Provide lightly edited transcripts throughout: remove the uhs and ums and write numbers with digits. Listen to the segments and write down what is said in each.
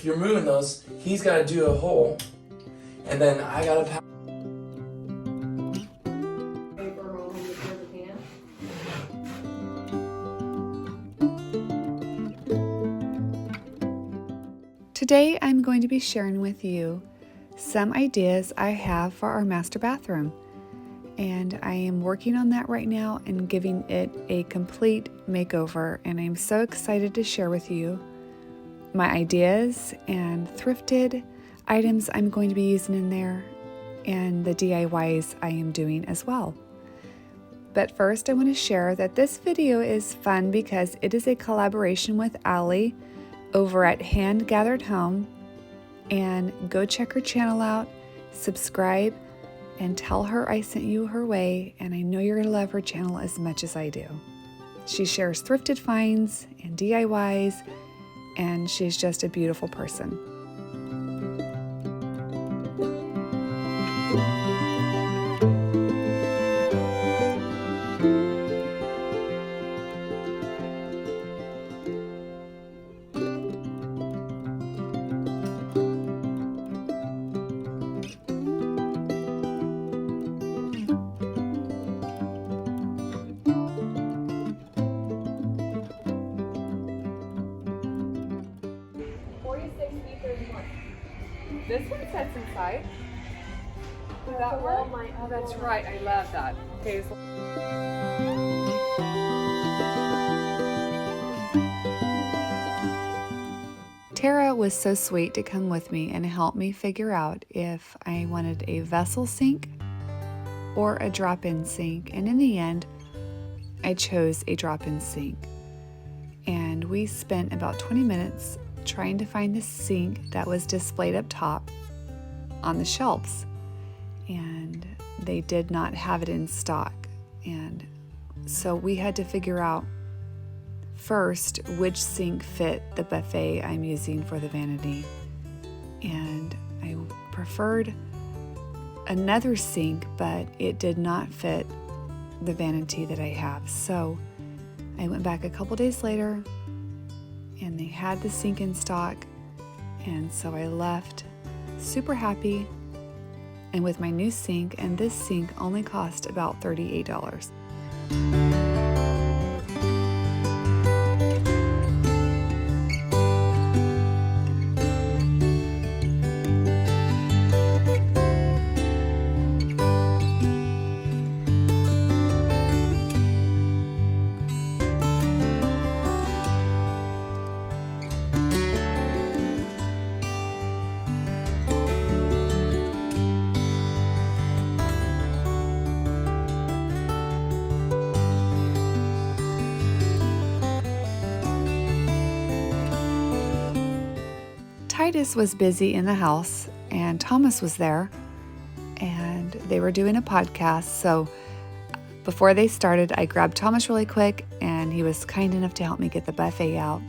if you're moving those, he's got to do a hole, and then I got to Today I'm going to be sharing with you some ideas I have for our master bathroom, and I am working on that right now and giving it a complete makeover, and I'm so excited to share with you my ideas and thrifted items I'm going to be using in there and the DIYs I am doing as well. But first I want to share that this video is fun because it is a collaboration with Alleigh over at Hand Gathered Home, and go check her channel out, subscribe, and tell her I sent you her way, and I know you're going to love her channel as much as I do. She shares thrifted finds and DIYs, and she's just a beautiful person. This one sits inside. Does that work? Oh, that's right. I love that. Okay. Tara was so sweet to come with me and help me figure out if I wanted a vessel sink or a drop-in sink. And in the end, I chose a drop-in sink. And we spent about 20 minutes trying to find the sink that was displayed up top on the shelves, and they did not have it in stock. And so we had to figure out first which sink fit the buffet I'm using for the vanity, and I preferred another sink, but it did not fit the vanity that I have. So I went back a couple days later and they had the sink in stock, and so I left super happy and with my new sink, and this sink only cost about $38. Titus was busy in the house, and Thomas was there, and they were doing a podcast. So before they started, I grabbed Thomas really quick, and he was kind enough to help me get the buffet out.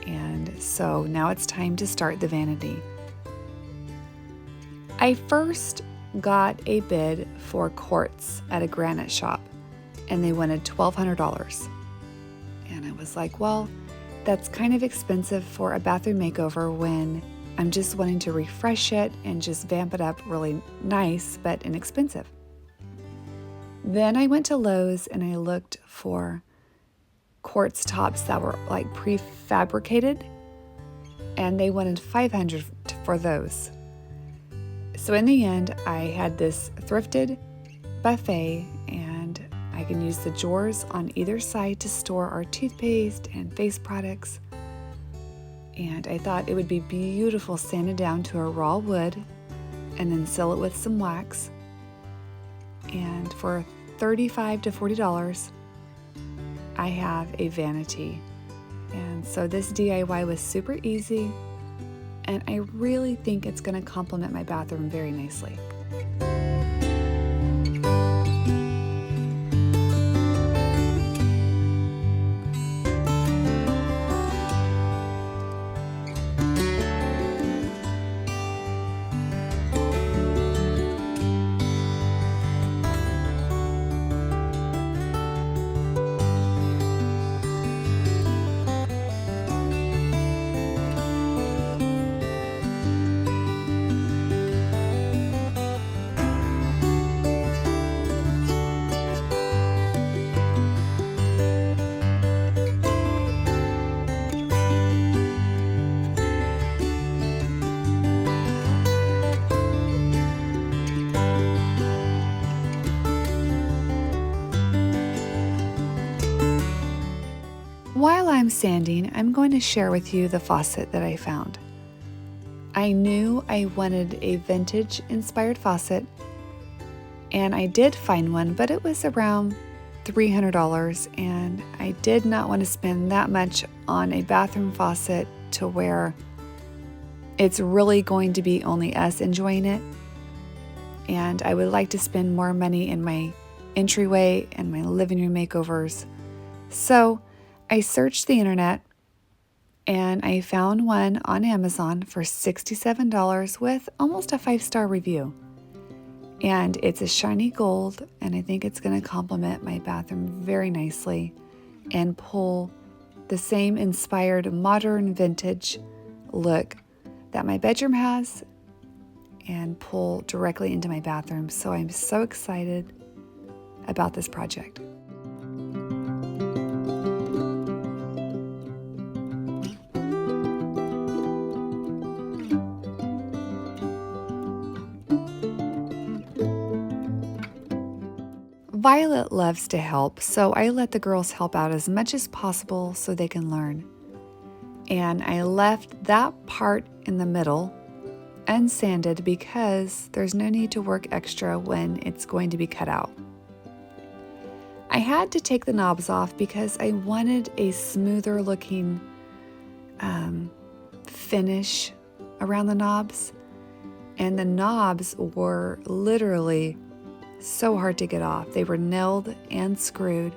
And so now it's time to start the vanity. I first got a bid for quartz at a granite shop, and they wanted $1,200. And I was like, well, that's kind of expensive for a bathroom makeover when I'm just wanting to refresh it and just vamp it up really nice but inexpensive. Then I went to Lowe's and I looked for quartz tops that were like prefabricated, and they wanted $500 for those. So in the end, I had this thrifted buffet, and I can use the drawers on either side to store our toothpaste and face products. And I thought it would be beautiful sanded down to a raw wood and then seal it with some wax. And for $35 to $40, I have a vanity. And so this DIY was super easy, and I really think it's going to complement my bathroom very nicely. sanding, I'm going to share with you the faucet that I found. I knew I wanted a vintage inspired faucet, and I did find one, but it was around $300, and I did not want to spend that much on a bathroom faucet to where it's really going to be only us enjoying it. And I would like to spend more money in my entryway and my living room makeovers. So I searched the internet and I found one on Amazon for $67 with almost a 5-star review. And it's a shiny gold, and I think it's going to complement my bathroom very nicely and pull the same inspired modern vintage look that my bedroom has and pull directly into my bathroom. So I'm so excited about this project. Violet loves to help, so I let the girls help out as much as possible so they can learn. And I left that part in the middle unsanded because there's no need to work extra when it's going to be cut out. I had to take the knobs off because I wanted a smoother looking finish around the knobs, and the knobs were literally so hard to get off. They were nailed and screwed,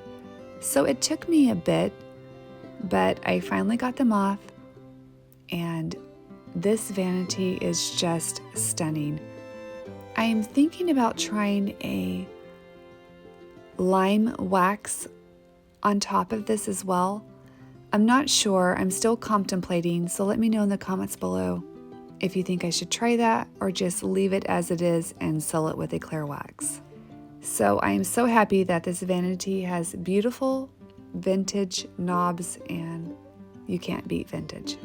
so it took me a bit, but I finally got them off, and this vanity is just stunning. I am thinking about trying a lime wax on top of this as well. I'm not sure. I'm still contemplating, so let me know in the comments below if you think I should try that or just leave it as it is and sell it with a clear wax. So I am so happy that this vanity has beautiful vintage knobs, and you can't beat vintage.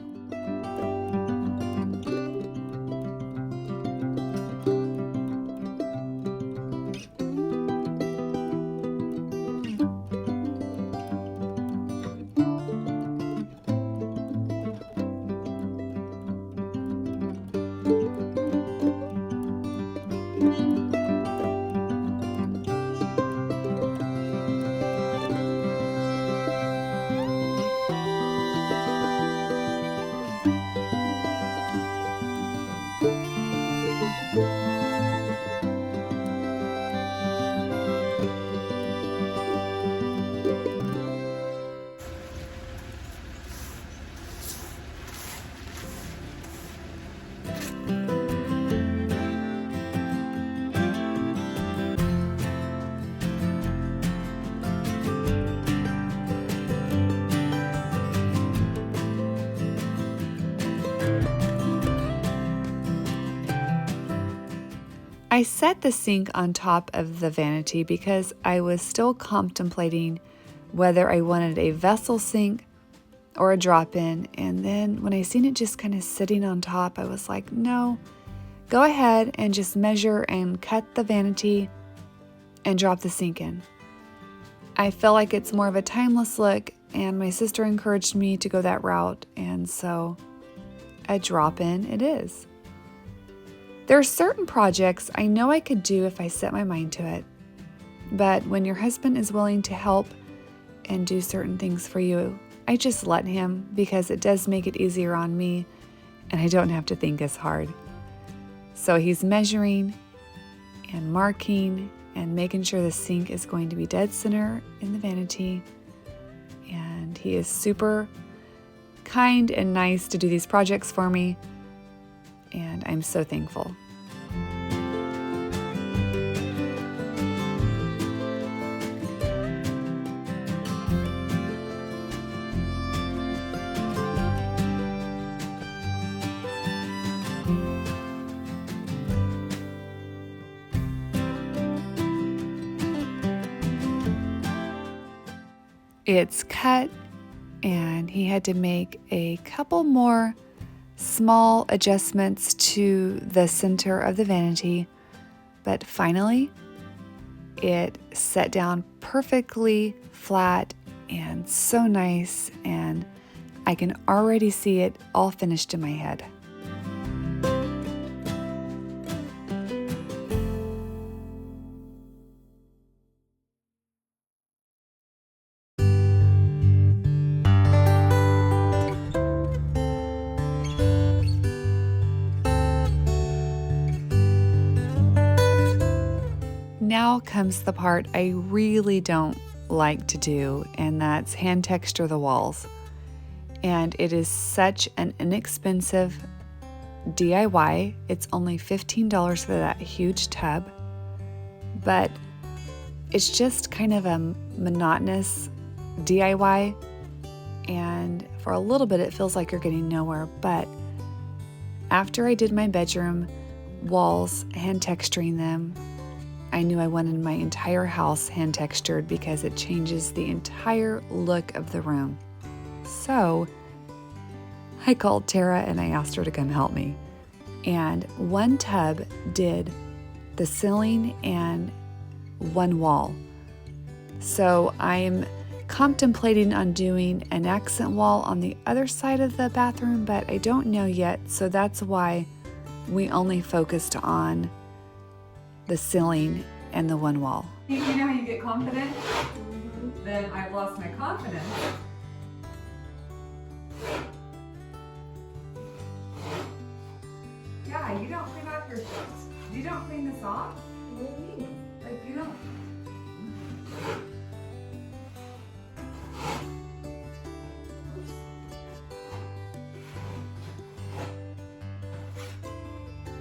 I set the sink on top of the vanity because I was still contemplating whether I wanted a vessel sink or a drop-in, and then when I seen it just kind of sitting on top, I was like, no, go ahead and just measure and cut the vanity and drop the sink in. I feel like it's more of a timeless look, and my sister encouraged me to go that route, and so a drop-in it is. There are certain projects I know I could do if I set my mind to it, but when your husband is willing to help and do certain things for you, I just let him because it does make it easier on me and I don't have to think as hard. So he's measuring and marking and making sure the sink is going to be dead center in the vanity, and he is super kind and nice to do these projects for me, and I'm so thankful. It's cut, and he had to make a couple more small adjustments to the center of the vanity, but finally it set down perfectly flat and so nice, and I can already see it all finished in my head. Now comes the part I really don't like to do, and that's hand texture the walls. And it is such an inexpensive DIY. It's only $15 for that huge tub, but it's just kind of a monotonous DIY, and for a little bit it feels like you're getting nowhere. But after I did my bedroom walls, hand texturing them, I knew I wanted my entire house hand textured because it changes the entire look of the room. So I called Tara and I asked her to come help me. And one tub did the ceiling and one wall. So I'm contemplating on doing an accent wall on the other side of the bathroom, but I don't know yet. So that's why we only focused on the ceiling and the one wall. You know how you get confident? Then I've lost my confidence. Yeah, you don't clean off your shoes. You don't clean this off? What do you mean? Like you don't.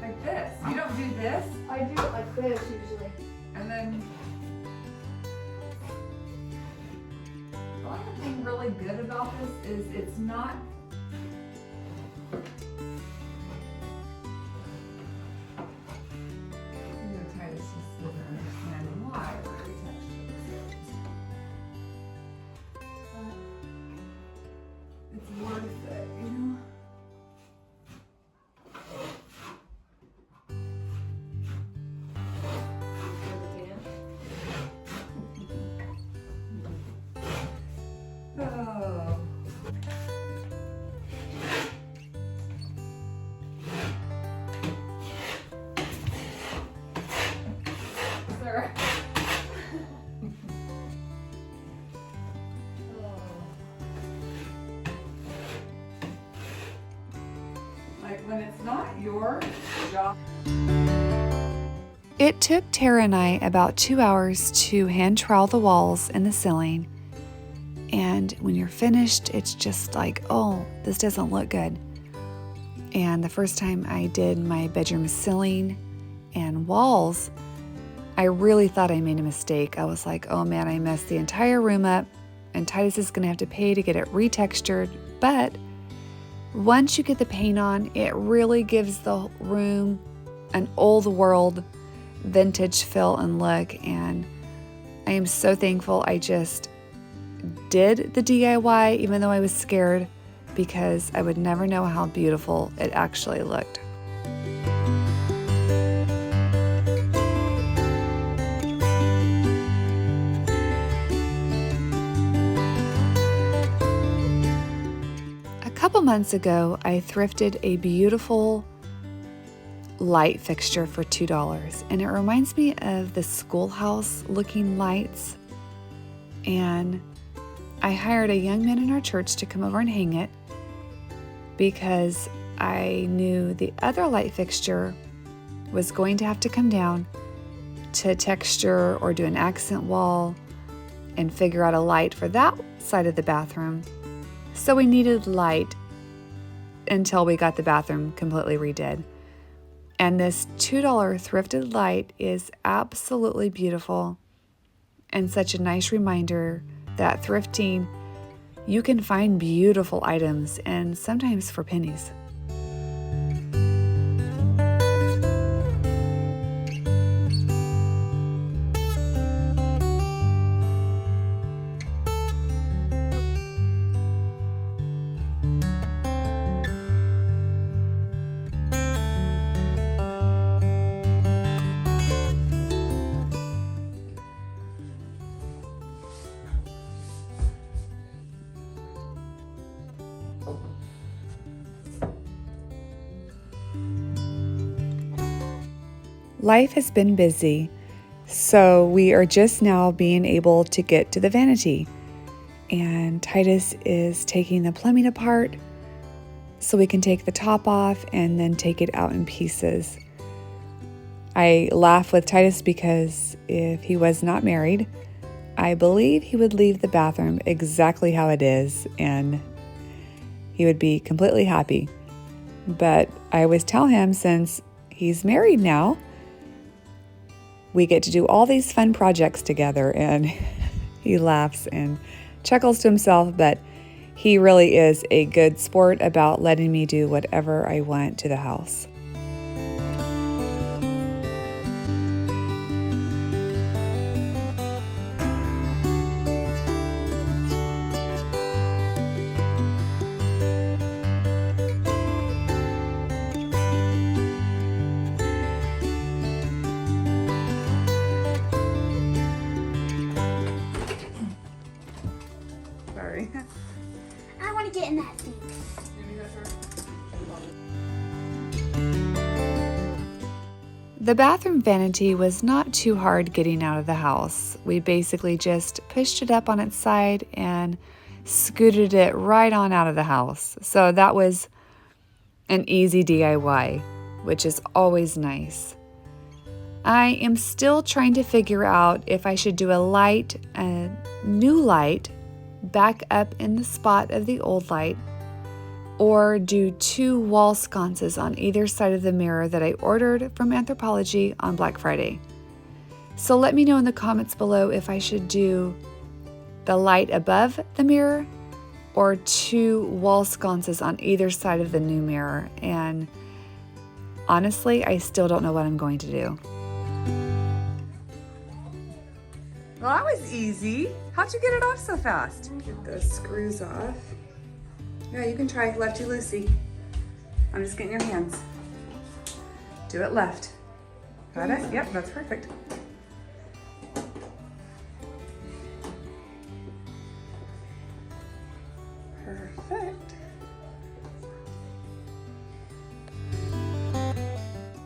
Like this. You don't do this? I do it like this usually. And then the only thing really good about this is it's not I'm gonna try this just so that I understand why we're retexturing this. It's worth it, you know? Oh. Sir. Like when it's not your job. It took Tara and I about 2 hours to hand trowel the walls and the ceiling. And when you're finished, it's just like, oh, this doesn't look good. And the first time I did my bedroom ceiling and walls, I really thought I made a mistake. I was like, oh man, I messed the entire room up, and Titus is gonna have to pay to get it retextured. But once you get the paint on, it really gives the room an old world vintage feel and look. And I am so thankful I just did the DIY, even though I was scared, because I would never know how beautiful it actually looked. A couple months ago, I thrifted a beautiful light fixture for $2, and it reminds me of the schoolhouse looking lights. And I hired a young man in our church to come over and hang it because I knew the other light fixture was going to have to come down to texture or do an accent wall and figure out a light for that side of the bathroom. So we needed light until we got the bathroom completely redid. And this $2 thrifted light is absolutely beautiful and such a nice reminder that thrifting, you can find beautiful items, and sometimes for pennies. life has been busy, so we are just now being able to get to the vanity. And Titus is taking the plumbing apart so we can take the top off and then take it out in pieces. I laugh with Titus because if he was not married, I believe he would leave the bathroom exactly how it is and he would be completely happy. But I always tell him, since he's married now, we get to do all these fun projects together, and he laughs and chuckles to himself, but he really is a good sport about letting me do whatever I want to the house. Sorry. I want to get in that thing. The bathroom vanity was not too hard getting out of the house. We basically just pushed it up on its side and scooted it right on out of the house. So that was an easy DIY, which is always nice. I am still trying to figure out if I should do a new light back up in the spot of the old light, or do 2 wall sconces on either side of the mirror that I ordered from Anthropologie on Black Friday. So let me know in the comments below if I should do the light above the mirror or 2 wall sconces on either side of the new mirror. And honestly, I still don't know what I'm going to do. Well, that was easy. How'd you get it off so fast? Get the screws off. Yeah, you can try lefty-loosey. I'm just getting your hands. Do it left. Got it? Yep, that's perfect. Perfect.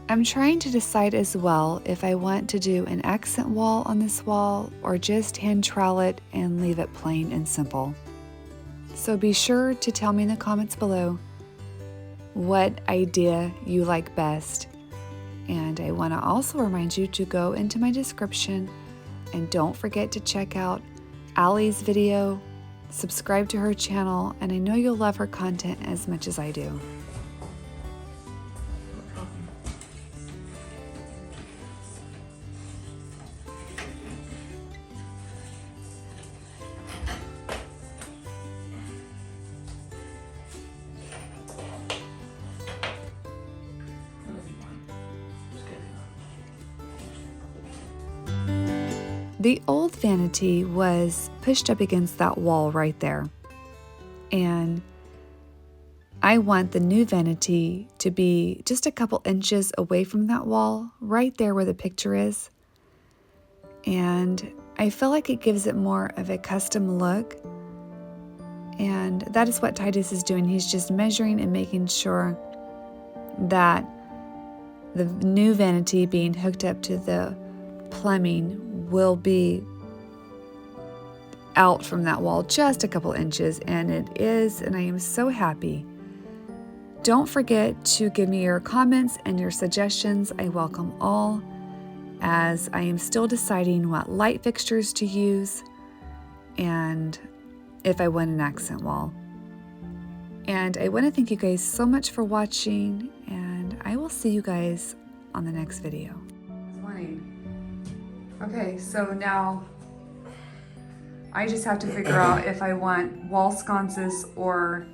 I'm trying to decide as well if I want to do an accent wall on this wall or just hand trowel it and leave it plain and simple. So be sure to tell me in the comments below what idea you like best. And I want to also remind you to go into my description and don't forget to check out Alleigh's video, subscribe to her channel, and I know you'll love her content as much as I do. The old vanity was pushed up against that wall right there. And I want the new vanity to be just a couple inches away from that wall, right there where the picture is. And I feel like it gives it more of a custom look. And that is what Titus is doing. He's just measuring and making sure that the new vanity being hooked up to the plumbing will be out from that wall just a couple inches, and it is, and I am so happy. Don't forget to give me your comments and your suggestions. I welcome all, as I am still deciding what light fixtures to use and if I want an accent wall. And I want to thank you guys so much for watching, and I will see you guys on the next video. Okay, so now I just have to figure out if I want wall sconces or